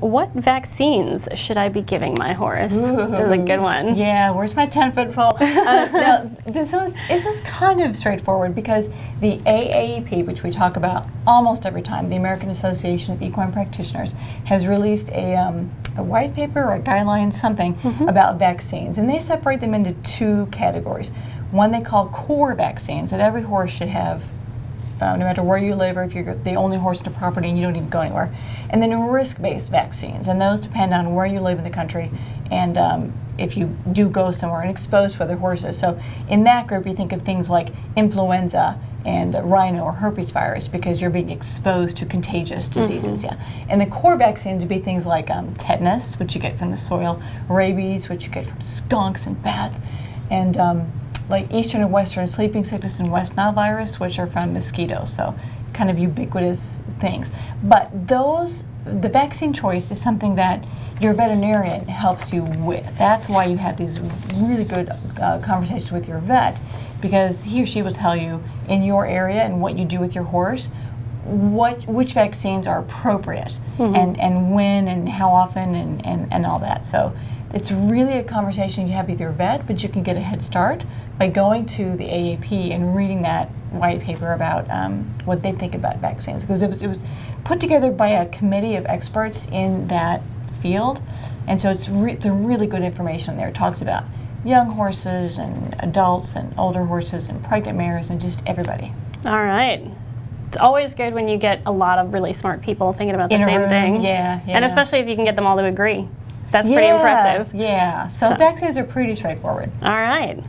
what vaccines should I be giving my horse? This is a good one. Yeah, where's my 10-foot pole? Now, this is kind of straightforward because the AAEP, which we talk about almost every time, the American Association of Equine Practitioners, has released a white paper or a guideline, something about vaccines. And they separate them into two categories. One they call core vaccines that every horse should have, no matter where you live or if you're the only horse in the property and you don't need to go anywhere. And then risk-based vaccines, and those depend on where you live in the country and if you do go somewhere and exposed to other horses. So in that group, you think of things like influenza and rhino or herpes virus because you're being exposed to contagious diseases. Yeah. And the core vaccines would be things like tetanus, which you get from the soil, rabies, which you get from skunks and bats, and like Eastern and Western sleeping sickness and West Nile virus, which are from mosquitoes, so kind of ubiquitous things. But the vaccine choice is something that your veterinarian helps you with. That's why you have these really good conversations with your vet, because he or she will tell you in your area and what you do with your horse, which vaccines are appropriate and when and how often and all that. So it's really a conversation you have with your vet, but you can get a head start by going to the AAP and reading that white paper about what they think about vaccines, because it was put together by a committee of experts in that field, and so it's really good information there. It talks about young horses and adults and older horses and pregnant mares and just everybody. All right. It's always good when you get a lot of really smart people thinking about the same thing. Yeah. And especially if you can get them all to agree. That's pretty impressive. Yeah. So vaccines are pretty straightforward. All right.